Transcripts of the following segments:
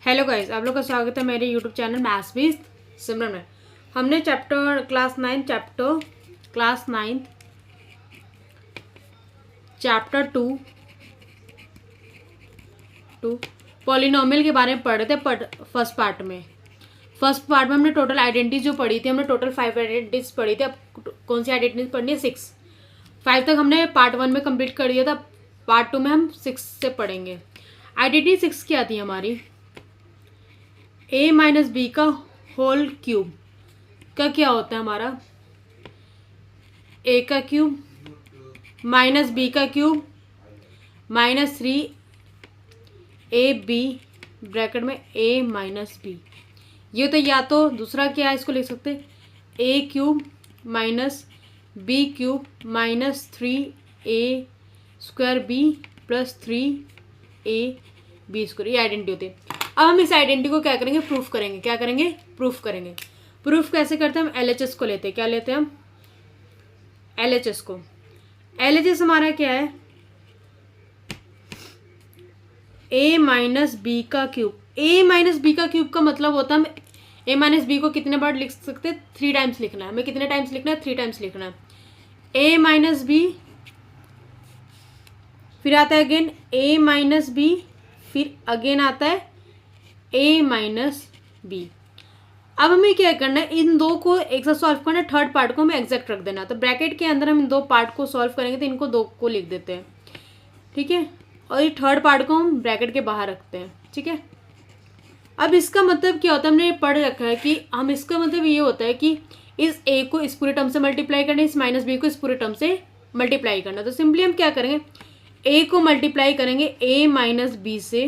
Hello guys, आप लोग का स्वागत है मेरे यूट्यूब चैनल मैथ्स विद सिमरन में। हमने class ninth chapter two polynomial के बारे में पढ़ रहे थे। फर्स्ट पार्ट में हमने टोटल आइडेंटिटीज जो पढ़ी थी, हमने टोटल 5 आइडेंटिटीज पढ़ी थी। अब कौन सी आइडेंटिटीज पढ़नी है? 6। 5 तक हमने पार्ट 1 में कंप्लीट कर दिया था। पार्ट 2 में हम 6 से पढ़ेंगे। आइडेंटिटी 6 क्या थी हमारी? a माइनस बी का होल क्यूब का क्या होता है हमारा? a का क्यूब माइनस बी का क्यूब माइनस 3ab ब्रैकेट में a माइनस बी। ये तो या तो दूसरा क्या है, इसको लिख सकते हैं a cube minus B cube minus 3a square B plus 3ab square. ये आइडेंटिटी होती है। अब हम इस आइडेंटिटी को क्या करेंगे? प्रूफ करेंगे। प्रूफ कैसे करते हैं? हम LHS को लेते हैं। क्या लेते हैं हम? LHS को। LHS हमारा क्या है? a माइनस बी का क्यूब। a माइनस बी का क्यूब का मतलब होता है हम a माइनस बी को कितने बार लिख सकते हैं? 3 टाइम्स लिखना है। हमें कितने टाइम्स लिखना है? 3 टाइम्स लिखना है। a माइनस बी, फिर आता है अगेन a माइनस बी, फिर अगेन आता है a माइनस बी। अब हमें क्या करना है? इन दो को एक साथ सॉल्व करना है। थर्ड पार्ट को हमें एग्जैक्ट रख देना। तो ब्रैकेट के अंदर हम इन दो पार्ट को सॉल्व करेंगे तो इनको दो को लिख देते हैं, ठीक है। और ये थर्ड पार्ट को हम ब्रैकेट के बाहर रखते हैं, ठीक है। अब इसका मतलब क्या होता है? हमने पढ़ रखा है कि हम इसका मतलब ये होता है कि इस a को इस पूरे टर्म से मल्टीप्लाई करना, इस माइनस बी को इस पूरे टर्म से मल्टीप्लाई करना। तो सिंपली हम क्या करेंगे? a को मल्टीप्लाई करेंगे a माइनस बी से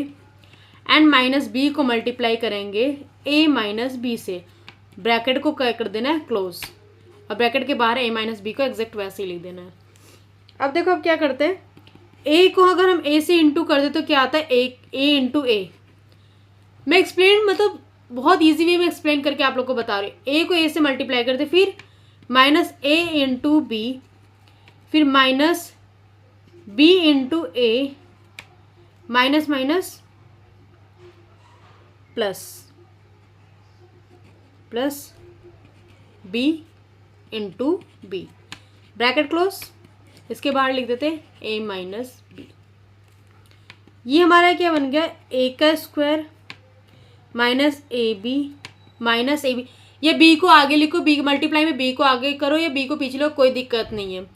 एंड माइनस बी को मल्टीप्लाई करेंगे a माइनस बी से। ब्रैकेट को क्या कर देना है? क्लोज। और ब्रैकेट के बाहर a माइनस बी को एग्जैक्ट वैसे ही लिख देना है। अब देखो अब क्या करते हैं? a को अगर हम a से इंटू कर दे तो क्या आता है? a into a। मैं एक्सप्लेन मतलब बहुत ईजी वे में एक्सप्लेन करके आप लोग को बता रही हूँ। a को a से मल्टीप्लाई करते, फिर माइनस a इंटू बी, फिर minus b into a, minus minus plus b into B, bracket close. इसके बाहर लिख देते a माइनस बी। ये हमारा क्या बन गया? a का स्क्वायर माइनस ए बी। ये b को आगे लिखो, b मल्टीप्लाई में b को आगे करो या b को पीछे लो, कोई दिक्कत नहीं है।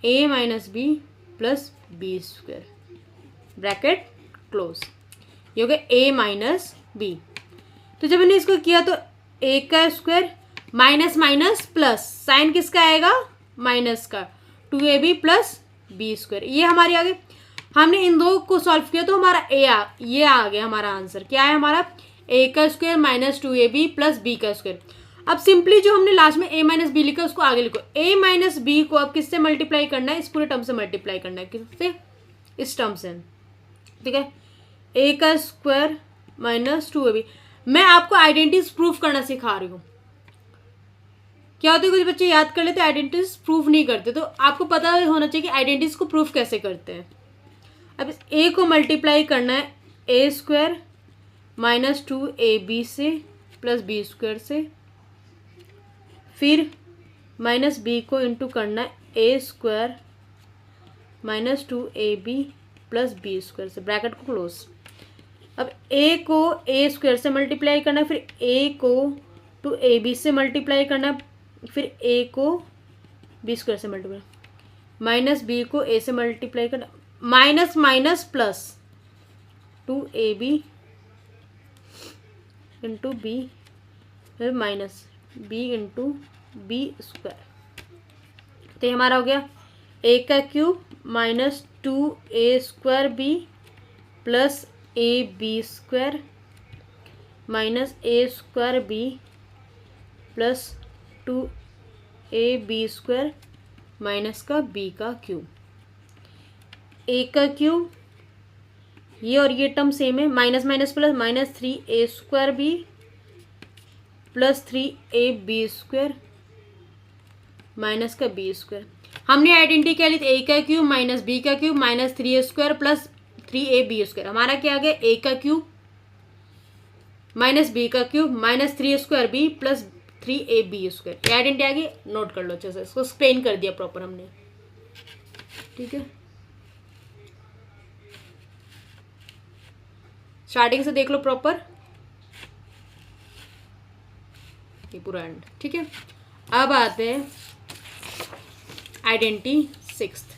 a minus B plus B square, bracket close. ये हो गया a माइनस बी। तो जब मैंने इसको किया तो a का square minus minus plus, sign किसका आएगा? माइनस का, 2ab प्लस बी स्क्वायर। ये हमारी आ गई। हमने इन दो को सॉल्व किया तो हमारा ये आ गया। हमारा आंसर क्या है? हमारा a का square minus 2ab plus B का स्क्वायर। अब सिंपली जो हमने लास्ट में a माइनस बी लिखा उसको आगे लिखो। a माइनस बी को अब किससे मल्टीप्लाई करना है? इस पूरे टर्म से मल्टीप्लाई करना है। किससे? इस टर्म से, ठीक है। a का स्क्वायर माइनस 2ab। मैं आपको आइडेंटिटीज प्रूफ करना सिखा रही हूँ। क्या होता है, कुछ बच्चे याद कर लेते हैं, आइडेंटिटीज प्रूफ नहीं करते। तो आपको पता होना चाहिए कि आइडेंटिटीज को प्रूफ कैसे करते हैं। अब इस a को मल्टीप्लाई करना है a स्क्वायर माइनस 2ab से प्लस बी स्क्वायर से, फिर माइनस b को इंटू करना है a square minus 2ab plus B square से, ब्रैकेट को क्लोज। अब a को a स्क्वायर से मल्टीप्लाई करना है, फिर a को 2ab से मल्टीप्लाई करना है, फिर a को b स्क्वायर से मल्टीप्लाई, माइनस b को a से मल्टीप्लाई करना, minus minus plus 2ab into B, फिर minus b into b square. तो ये हमारा हो गया a का cube minus 2a square B plus A b square minus a square B plus 2ab square minus का b का क्यूब। a का क्यूब, ये और ये टर्म सेम है, minus minus plus minus 3a square B plus 3ab square minus का b square. हमने identity क्या ली थी? a का क्यूब माइनस b का cube minus 3a square plus 3ab square. हमारा क्या आ गया? a का क्यूब माइनस बी का cube minus 3 square B plus 3ab²। ये आइडेंटिटी आ गई, नोट कर लो अच्छे से, इसको एक्सप्लेन कर दिया प्रॉपर हमने। ठीक है, स्टार्टिंग से देख लो प्रॉपर, ये पूरा एंड। ठीक है, अब आते हैं आइडेंटिटी सिक्स्थ।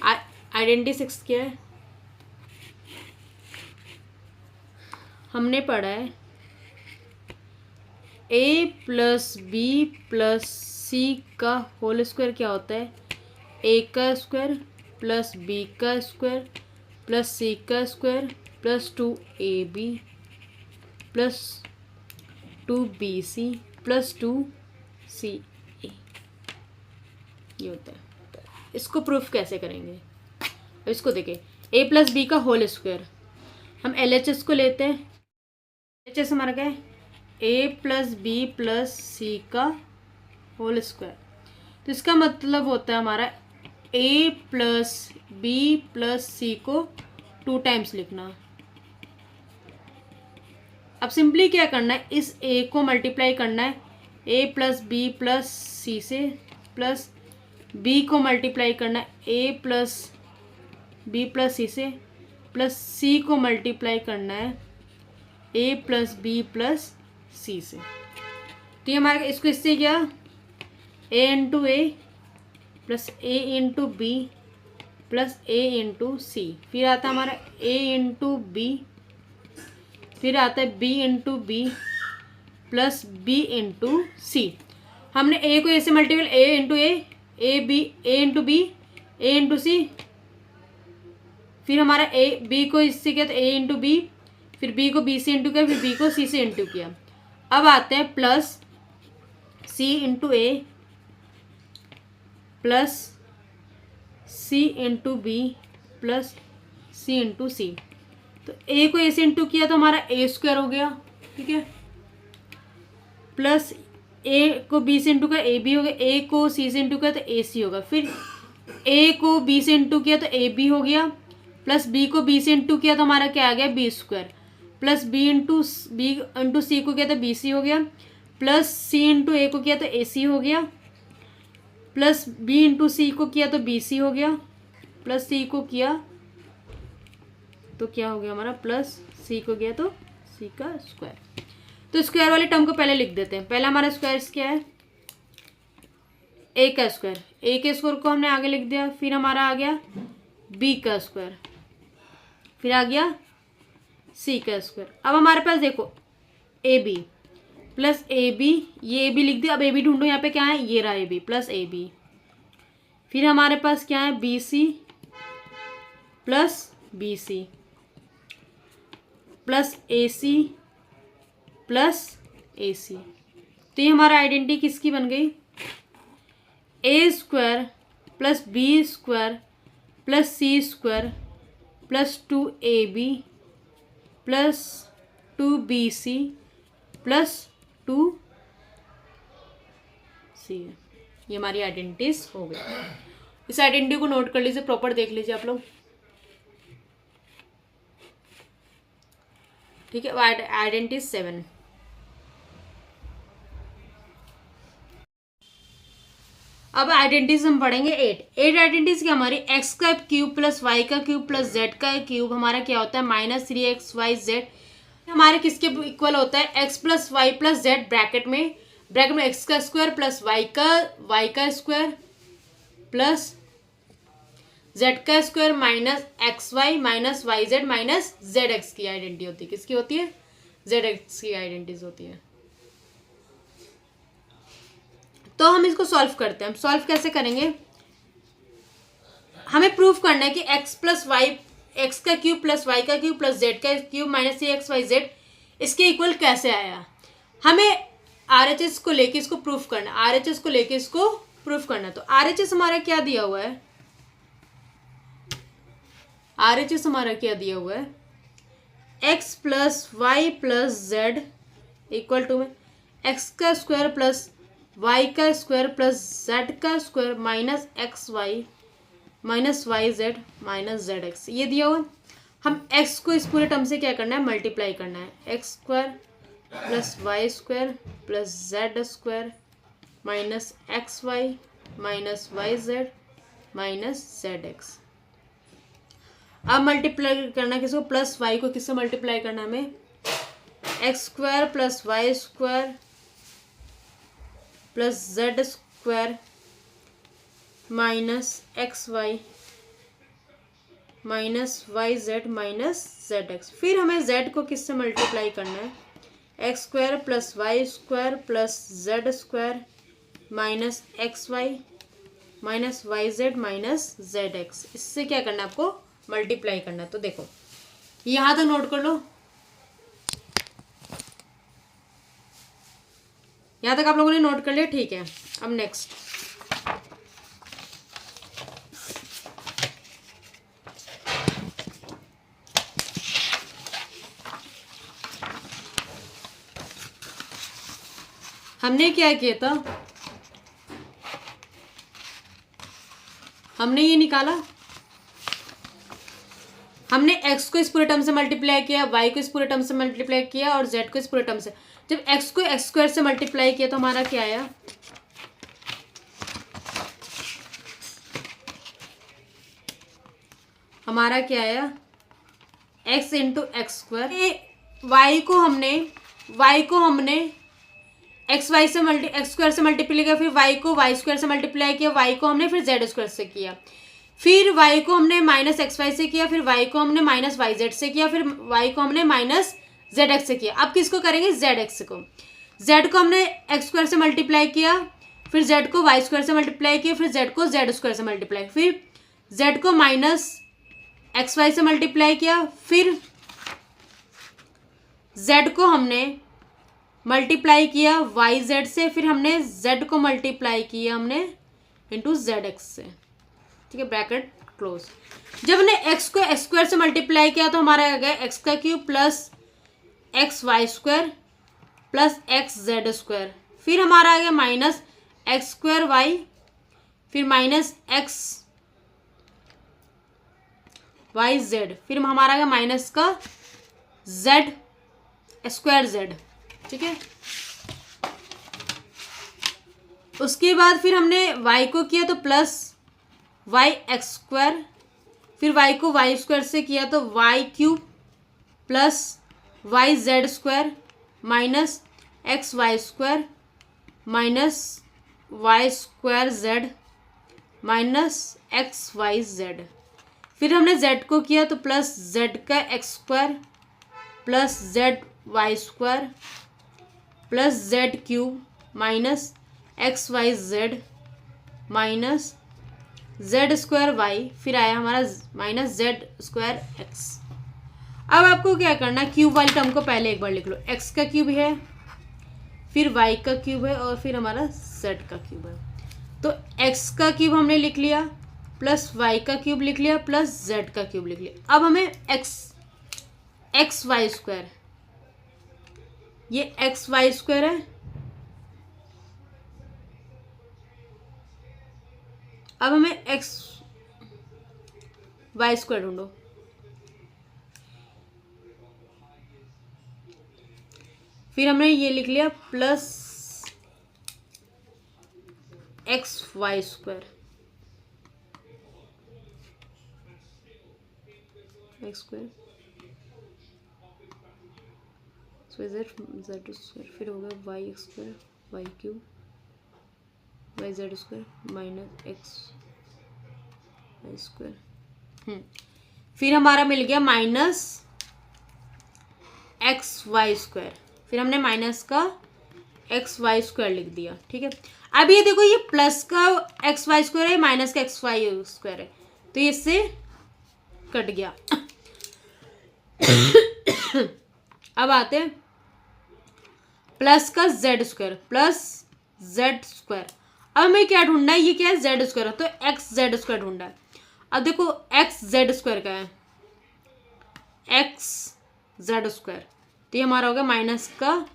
आइडेंटिटी सिक्स्थ क्या है? हमने पढ़ा है a प्लस बी प्लस सी का होल स्क्वायर क्या होता है? a का स्क्वायर प्लस b का स्क्वायर प्लस c का square plus 2ab plus 2bc plus 2ca, ये होता है। इसको प्रूफ कैसे करेंगे? इसको देखें, a प्लस बी का होल स्क्वायर, हम LHS को लेते हैं। LHS हमारा क्या है? a प्लस बी प्लस सी का होल स्क्वायर। तो इसका मतलब होता है हमारा a प्लस बी प्लस सी को 2 टाइम्स लिखना। अब सिंपली क्या करना है, इस a को मल्टीप्लाई करना है a plus b plus c से, प्लस b को मल्टीप्लाई करना है a plus b plus c से, प्लस c को मल्टीप्लाई करना है a plus b plus c से। तो ये हमारा इसको इससे क्या, a into a plus a into b plus a into c, फिर आता है हमारा a इंटू बी, फिर आता है b into b plus b into c. हमने a को a से multiple a into a into b a into c, फिर हमारा b को इससे किया तो a इंटू बी, फिर b को b से इंटू किया, फिर b को c से इंटू किया। अब आते हैं plus c into a plus c into b plus c into c. तो a को a से इंटू किया तो हमारा a स्क्वायर हो गया। ठीक है, प्लस a को b से इंटू किया a b हो गया, a को c से इंटू किया तो a c होगा, फिर a को b से इंटू किया तो a b हो गया, प्लस b को b से इंटू किया तो हमारा क्या आ गया b square, plus b into c को किया तो बी सी हो गया, प्लस c इंटू ए को किया तो ए सी हो गया, प्लस b इंटू सी को किया तो बी सी हो गया, प्लस c को किया तो क्या हो गया हमारा, प्लस c को किया तो c का स्क्वायर। तो स्क्वायर वाले टर्म को पहले लिख देते हैं। पहला हमारा स्क्वायर क्या है, a का स्क्वायर, a के स्क्वायर को हमने आगे लिख दिया, फिर हमारा आ गया b का स्क्वायर, फिर आ गया c का स्क्वायर। अब हमारे पास देखो A B plus A B, ये ए बी लिख दिया। अब ए बी ढूंढो, यहाँ पे क्या है, ये रहा a B plus A b, फिर हमारे पास क्या है b c plus b c plus a c plus a c. तो ये हमारा आइडेंटिटी किसकी बन गई, a square plus B square plus c square plus 2ab plus 2bc plus 2c। ये हमारी आइडेंटिटीज हो गई। इस आइडेंटिटी को नोट कर लीजिए, प्रॉपर देख लीजिए आप लोग। ठीक है, आइडेंटिटी 7। अब आइडेंटिटीज हम पढ़ेंगे 8 आइडेंटिटीज की हमारी x का क्यूब प्लस y का क्यूब प्लस z का क्यूब हमारा क्या होता है -3xyz। हमारे किसके इक्वल होता है, x plus Y plus Z bracket में x का स्क्वायर प्लस y का स्क्वायर प्लस z का square minus xy minus yz minus zx की आइडेंटिटी होती है। किसकी होती है, zx की आइडेंटिटीज होती है। तो हम इसको सॉल्व करते हैं। हम सॉल्व कैसे करेंगे, हमें प्रूफ करना है कि x प्लस वाई, एक्स का क्यूब प्लस वाई का क्यूब प्लस जेड का क्यूब माइनस 3xyz इसके इक्वल कैसे आया। हमें RHS को लेके इसको प्रूफ करना, RHS को लेके इसको प्रूफ करना। तो RHS हमारा क्या दिया हुआ है, RHS हमारा क्या दिया हुआ है, x plus Y plus Z equal to में एक्स का स्क्वायर प्लस y का स्क्वायर प्लस z का square minus xy minus yz minus zx, ये दिया हुआ। हम x को इस पूरे टर्म से क्या करना है, मल्टीप्लाई करना है। X square plus Y square plus Z square minus x Y minus Y Z minus Z X. अब मल्टीप्लाई करना है किसको, प्लस वाई को किससे मल्टीप्लाई करना है हमें, X square plus Y square plus Z square minus x Y minus Y Z minus Z X. फिर हमें जेड को किससे मल्टीप्लाई करना है, x square plus Y square plus Z square minus x Y minus Y Z minus Z X. इससे क्या करना है आपको, मल्टीप्लाई करना है। तो देखो यहाँ तक नोट कर लो, यहाँ तक आप लोगों ने नोट कर लिया, ठीक है। अब नेक्स्ट हमने क्या किया था, हमने ये निकाला, हमने x को इस पूरे टर्म से मल्टीप्लाई किया, y को इस पूरे टर्म से मल्टीप्लाई किया और z को इस पूरे टर्म से। जब x को x स्क्वायर से मल्टीप्लाई किया तो हमारा क्या आया, हमारा क्या आया, x into x square. y को हमने एक्स वाई से एक्स स्क्वायर से मल्टीप्लाई किया, फिर y को वाई स्क्वायर से मल्टीप्लाई किया, y को हमने फिर जेड स्क्वायर से किया, फिर y को हमने माइनस एक्स वाई से किया, फिर y को हमने माइनस वाई जेड से किया, फिर y को हमने माइनस जेड एक्स से किया। अब किसको करेंगे, जेड एक्स को। z को हमने एक्स स्क्वायर से मल्टीप्लाई किया, फिर z को वाई स्क्वायर से मल्टीप्लाई किया, फिर z को जेड स्क्वायर से मल्टीप्लाई, फिर z को माइनस एक्स वाई से मल्टीप्लाई किया, फिर z को हमने मल्टीप्लाई किया वाई जेड से, फिर हमने z को मल्टीप्लाई किया हमने इंटू जेड एक्स से, ठीक है, ब्रैकेट क्लोज। जब हमने x को एक्स स्क्वायर से मल्टीप्लाई किया तो हमारा आ गया एक्स का cube plus x y square plus x z square, फिर हमारा आ गया माइनस एक्स स्क्वायर वाई, फिर माइनस एक्स वाई जेड, फिर हमारा आ गया माइनस का जेड स्क्वायर जेड, ठीक है। उसके बाद फिर हमने y को किया तो प्लस वाई एक्स स्क्वायर, फिर y को वाई स्क्वायर से किया तो y cube plus y z square minus x y square minus y square z minus x y z, फिर हमने z को किया तो प्लस z का x square plus z y square plus z cube minus x y Z minus z square y, फिर आया हमारा minus z square x. अब आपको क्या करना है, क्यूब वाली टर्म को पहले एक बार लिख लो, एक्स का क्यूब है, फिर वाई का क्यूब है और फिर हमारा जेड का क्यूब है। तो एक्स का क्यूब हमने लिख लिया प्लस वाई का क्यूब लिख लिया प्लस जेड का क्यूब लिख लिया। अब हमें एक्स वाई स्क्वायर, ये एक्स वाई स्क्वायर है, अब हमें एक्स वाई स्क्वायर ढूंढो। फिर हमने ये लिख लिया plus x y square, x square z square, फिर होगा y x square y cube y z square minus x y square, फिर हमारा मिल गया माइनस एक्स वाई स्क्वायर, फिर हमने माइनस का एक्स वाई स्क्वायर लिख दिया, ठीक है। अब ये देखो, ये प्लस का एक्स वाई स्क्वायर है, माइनस का एक्स वाई स्क्वायर है, तो ये इससे कट गया। अब आते हैं प्लस का Z square plus Z square. अब हमें क्या ढूंढना है, ये क्या है, जेड स्क्वायर, तो एक्स जेड स्क्वायर ढूंढना है। अब देखो एक्स जेड स्क्वायर का है एक्स जेड स्क्वायर, तो ये हमारा हो गया माइनस का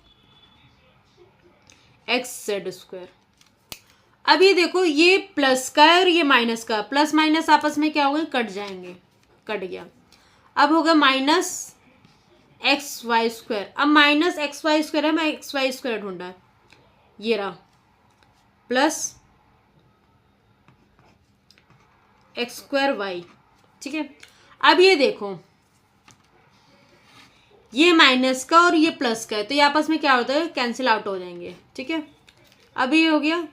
एक्स जेड स्क्वायर। अब ये देखो, ये प्लस का है और ये माइनस का, प्लस माइनस आपस में क्या हो गए, कट जाएंगे, कट गया। अब होगा माइनस एक्स वाई स्क्वायर। अब माइनस एक्स वाई स्क्वायर है, मैं एक्स वाई स्क्वायर ढूंढा है, ये रहा, प्लस एक्स स्क्वायर वाई। ठीक है, अब ये देखो, ये माइनस का और ये प्लस का है, तो ये आपस में क्या होता है, कैंसिल आउट हो जाएंगे। ठीक है, अब ये हो गया,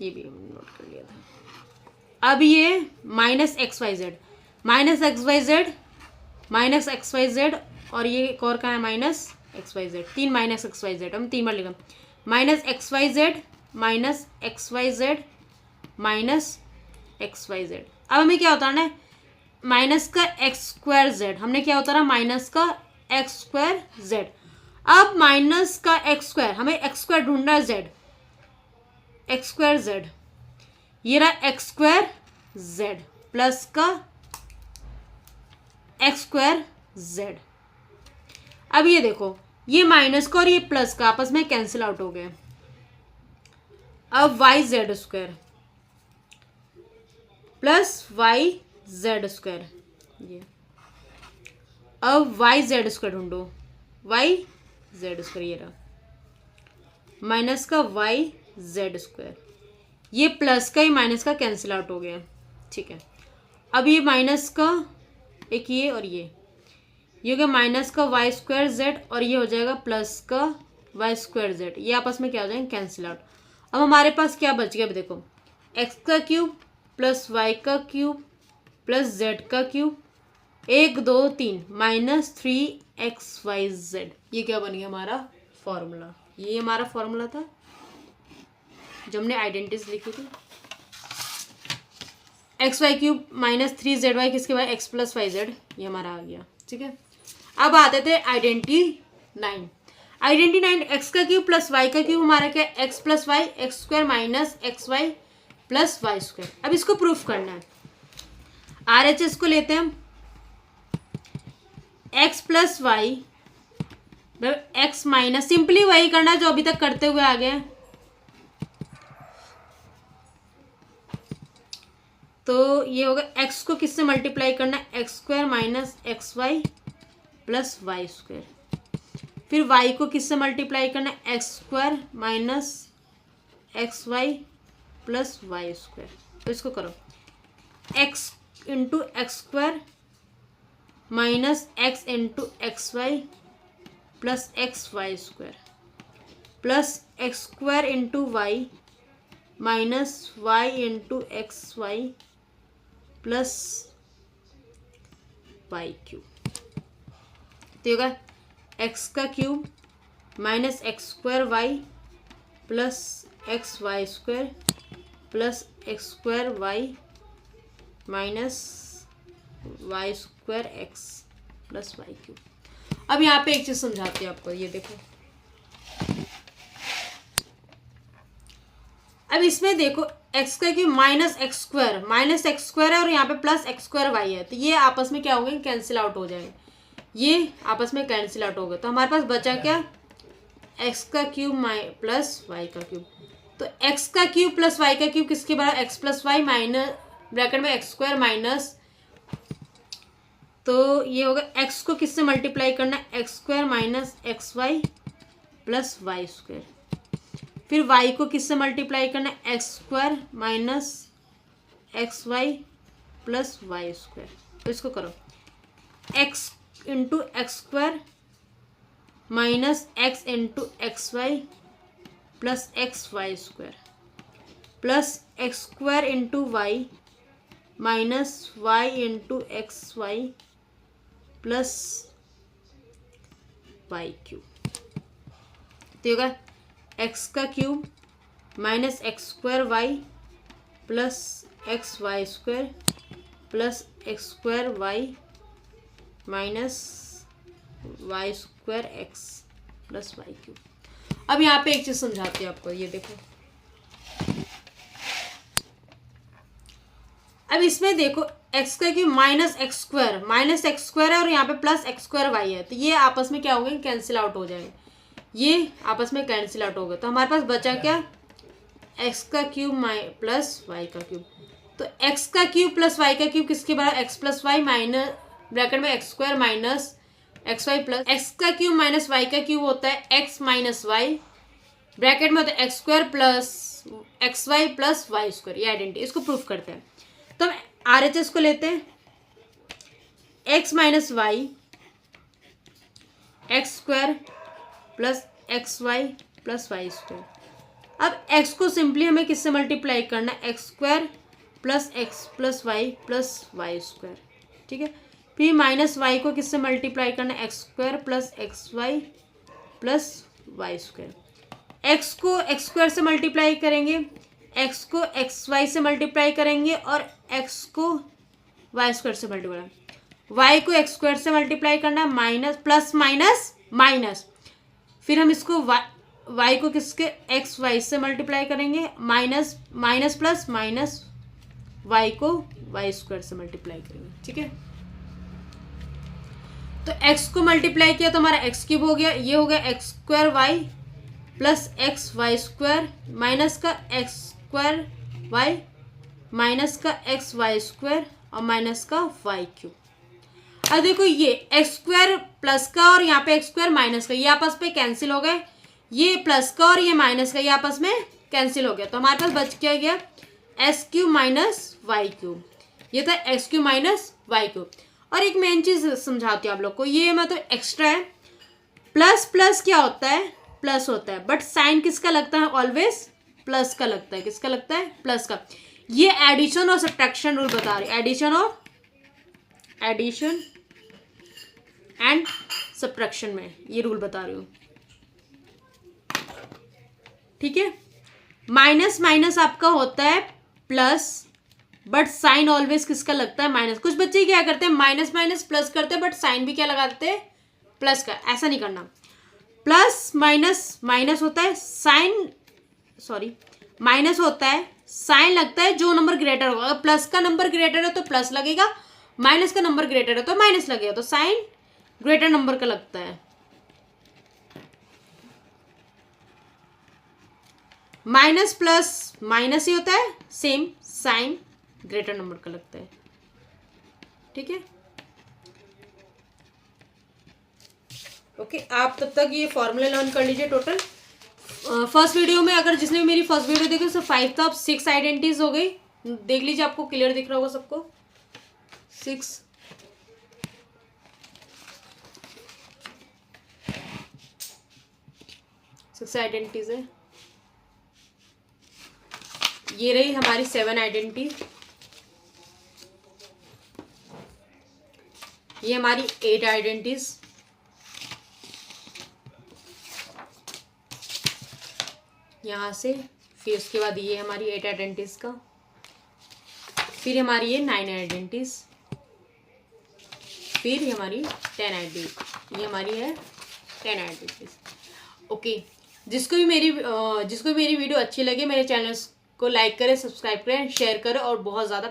ये भी नोट कर लिया था। अब ये minus x y Z, minus x y Z, minus x y z, और ये एक और का है minus x y z, 3 minus x y z, हम 3 बार लिखा, minus x y Z, minus x y Z, minus x y z. अब हमें क्या उतारना है, माइनस का एक्स स्क्वायर जेड, हमने क्या उतारा, माइनस का एक्स स्क्वायर जेड। अब माइनस का एक्स स्क्वायर, हमें एक्स स्क्वायर ढूंढना है, जेड, एक्स स्क्वायर जेड, ये रहा एक्स स्क्वायर जेड, प्लस का एक्स स्क्वायर जेड। अब ये देखो, ये माइनस का और ये प्लस का आपस में कैंसिल आउट हो गए। अब y z square plus y z square, ये अब वाई जेड स्क्वायर ढूंढो, वाई जेड स्क्वायर, ये रहा माइनस का वाई जेड स्क्वायर, ये प्लस का, ये माइनस का कैंसिल आउट हो गया। ठीक है, अब ये माइनस का एक ये और ये हो गया माइनस का वाई स्क्वायर जेड, और ये हो जाएगा प्लस का वाई स्क्वायर जेड, ये आपस में क्या हो जाएंगे, कैंसिल आउट। अब हमारे पास क्या बच गया, देखो, एक्स का क्यूब प्लस वाई का क्यूब प्लस जेड का क्यूब, 1 2 3 माइनस 3xyz, ये क्या बन गया हमारा फॉर्मूला। ये हमारा फॉर्मूला था जो हमने आइडेंटिटीज लिखी थी, x Y cube minus 3zy किसके बाद एक्स प्लस वाई जेड, ये हमारा आ गया। ठीक है, अब आते थे आइडेंटिटी 9। आइडेंटिटी 9, एक्स का क्यूब प्लस वाई का क्यूब हमारा क्या, x plus y, x square minus x y plus Y square. अब इसको प्रूफ करना है, RHS को लेते हैं हम, x plus y x minus, simply वही करना है जो अभी तक करते हुए आ गए हैं। तो ये होगा, एक्स को किससे मल्टीप्लाई करना है, x square minus x y plus Y square, फिर वाई को किससे मल्टीप्लाई करना है, x square minus x y plus Y square. तो इसको करो, x into x square minus x into x y plus x y square plus x square into y minus y into x y plus y cube. तो होगा x का cube minus x square y plus x y square plus x square y minus y square x plus y cube. अब यहाँ पे एक चीज समझाती है आपको, ये देखो, अब इसमें देखो एक्स का क्यूब माइनस एक्स स्क्वायर है और यहाँ पे प्लस एक्स स्क्वायर वाई है, तो ये आपस में क्या हो गए, कैंसिल आउट हो जाएंगे, ये आपस में कैंसिल आउट हो गए। तो हमारे पास बचा क्या, एक्स का क्यूब प्लस वाई का क्यूब। तो एक्स का क्यूब प्लस वाई का क्यूब किसके बराबर, x plus y minus bracket में एक्स स्क्वायर माइनस, तो ये होगा एक्स को किससे मल्टीप्लाई करना है, x square minus x y plus Y square, फिर वाई को किससे मल्टीप्लाई करना है, x square minus x y plus Y square. तो इसको करो, x into x square minus x into x y plus x y square plus x square into y minus y into x y plus y cube. तो होगा x का cube minus x square y plus x y square plus x square y minus y square x plus y cube. अब यहाँ पे एक चीज समझाती है आपको, ये देखो, अब इसमें देखो एक्स का क्यूब माइनस एक्स स्क्वायर है और यहाँ पे प्लस एक्स स्क्वायर वाई है, तो ये आपस में क्या हो गए, कैंसिल आउट हो जाएंगे, ये आपस में कैंसिल आउट हो गए। तो हमारे पास बचा क्या, एक्स का क्यूब प्लस वाई का क्यूब। तो एक्स का क्यूब प्लस वाई का क्यूब किसके बराबर, x plus y minus bracket में x square minus x y plus x का क्यूब माइनस वाई का क्यूब होता है एक्स माइनस वाई, ब्रैकेट में होता है x square plus x y plus Y square. ये आइडेंटिटी, इसको प्रूफ करते हैं। तो हम RHS को लेते हैं, x minus Y x square plus x y plus Y square. अब x को सिंपली हमें किससे मल्टीप्लाई करना है, x square plus x plus Y square, ठीक है। फिर माइनस वाई को किससे मल्टीप्लाई करना है, x square plus x y plus Y square. X को एक्स स्क्वायर से मल्टीप्लाई करेंगे, एक्स को एक्स वाई से मल्टीप्लाई करेंगे और एक्स को वाई स्क्वायर से मल्टीप्लाई, वाई को एक्स स्क्वायर से मल्टीप्लाई करना है, माइनस प्लस माइनस माइनस, फिर हम इसको वाई को किसके एक्स वाई से मल्टीप्लाई करेंगे, minus minus plus minus, y को वाई स्क्वायर से मल्टीप्लाई करेंगे, ठीक है। तो x को मल्टीप्लाई किया तो हमारा एक्स क्यूब हो गया, ये हो गया x square y plus x y square minus का एक्स स्क्वायर वाई माइनस का एक्स वाई स्क्वायर और माइनस का वाई क्यूब। अब देखो ये एक्स स्क्वायर प्लस का और यहाँ पे एक्स स्क्वायर माइनस का, ये आपस में कैंसिल हो गए, ये प्लस का और ये माइनस का ये आपस में कैंसिल हो गया। तो हमारे पास बच क्या गया, x cube minus y cube, ये था x cube minus y cube. और एक मेन चीज समझाती हूँ आप लोग को, ये मतलब एक्स्ट्रा है, प्लस प्लस क्या होता है, प्लस होता है, बट साइन किसका लगता है, ऑलवेज प्लस का लगता है, किसका लगता है, प्लस का। ये एडिशन और सब्ट्रैक्शन रूल बता रही है, एडिशन एंड सब्ट्रैक्शन में ये रूल बता रही हूँ, ठीक है। माइनस माइनस आपका होता है प्लस, बट साइन ऑलवेज किसका लगता है, माइनस। कुछ बच्चे क्या करते हैं, माइनस माइनस प्लस करते हैं, बट साइन भी क्या लगाते हैं, प्लस का। ऐसा नहीं करना, प्लस माइनस माइनस होता है, साइन सॉरी माइनस होता है, साइन लगता है जो नंबर ग्रेटर होगा। अगर प्लस का नंबर ग्रेटर है तो प्लस लगेगा, माइनस का नंबर ग्रेटर है तो माइनस लगेगा, तो साइन ग्रेटर नंबर का लगता है। माइनस प्लस माइनस ही होता है, सेम साइन ग्रेटर नंबर का लगता है, ठीक है। ओके, आप तब तक ये फॉर्मूला लर्न कर लीजिए। टोटल फर्स्ट वीडियो में अगर जिसने भी मेरी फर्स्ट वीडियो देखी उससे 5 था, अब 6 आइडेंटिटीज हो गई। देख लीजिए, आपको क्लियर दिख रहा होगा सबको, 6 आइडेंटिटीज है। ये रही हमारी 7 आइडेंटिटी, ये हमारी 8 आइडेंटिटीज, यहाँ से, फिर उसके बाद ये हमारी 8 आइडेंटिटीज का, फिर हमारी ये 9 आइडेंटिटीज, फिर ये हमारी 10 आइडेंटिटीज, ये हमारी है 10 आइडेंटिटीज। ओके, जिसको भी मेरी वीडियो अच्छी लगे मेरे चैनल को लाइक करें, सब्सक्राइब करें, शेयर करें और बहुत ज़्यादा